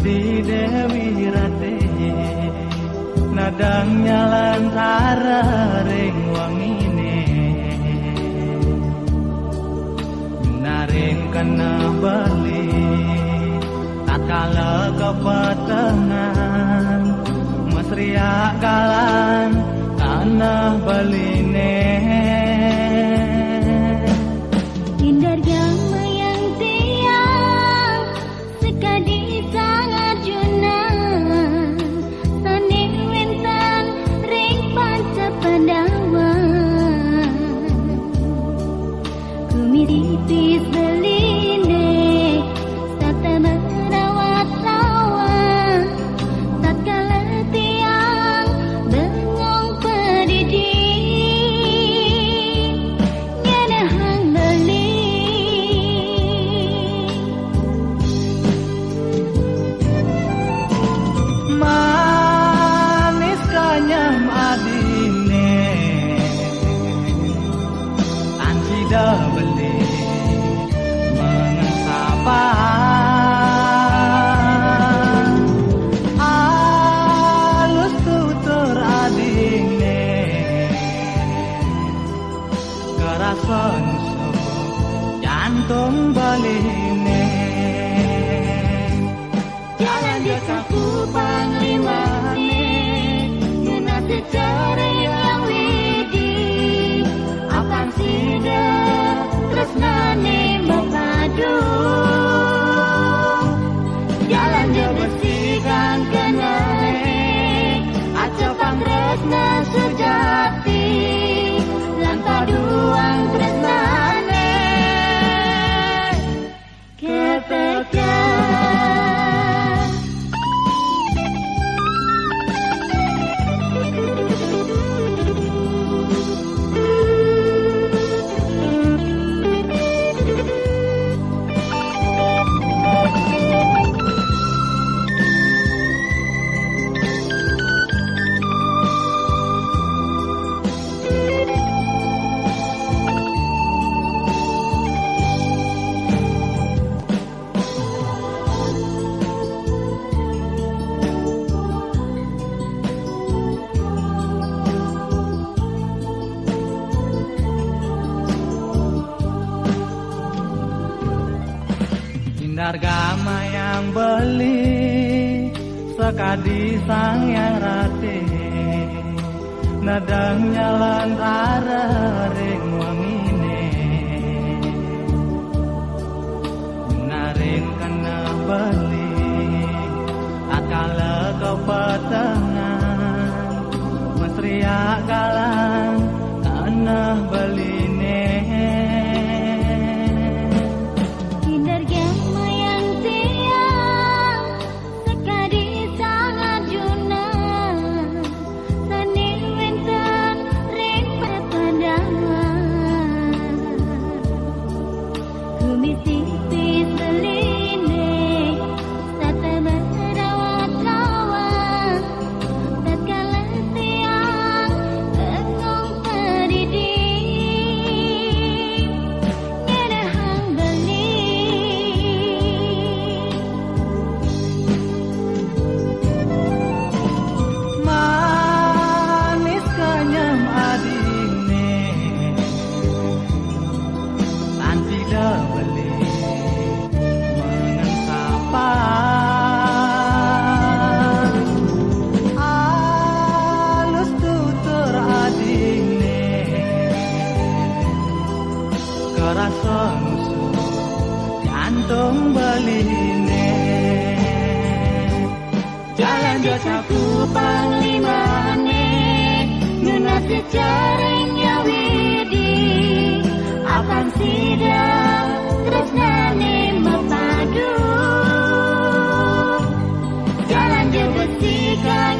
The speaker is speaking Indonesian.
di Dewi Rate nadangnya lantara ring wangine naring kena bali tatkala kepatengan mesriak kalan tanah baline hindar jama yang tiang sekadi sangat junan sane wentan ring panca pandawan kumiritis beline sata merawat lawan tatkala tiang bengong pedidi nyanahang beli manis kanyam adine ansida beli mengesapa alus tutur adine kerasa nusuk jantung baline jalan desaku panglimane guna secara yang widi akan sida tresnane mepadu jalan dia bersihkan kenale aja pangresna sejati lan paduang tresnane ketekan Harga yang beli sekadi sang yang rate nadangnya lantara ring wangine naring kena beli akala kepatengan mesriak kalan tanah baline hindar jama yang tiang sekadi sangat junan sane wentan ring pepandangan kumitipis beline sata merawat lawan tatkala tiang bengong pedidi nyanahang beli manis kanyam adine tan tidak beli mengesapa alus tutur adine kerasa nusuk jantung baline jalan desaku panglimane guna sejaring yang widi akan sida tresnane mepadu jalan dia bersihkan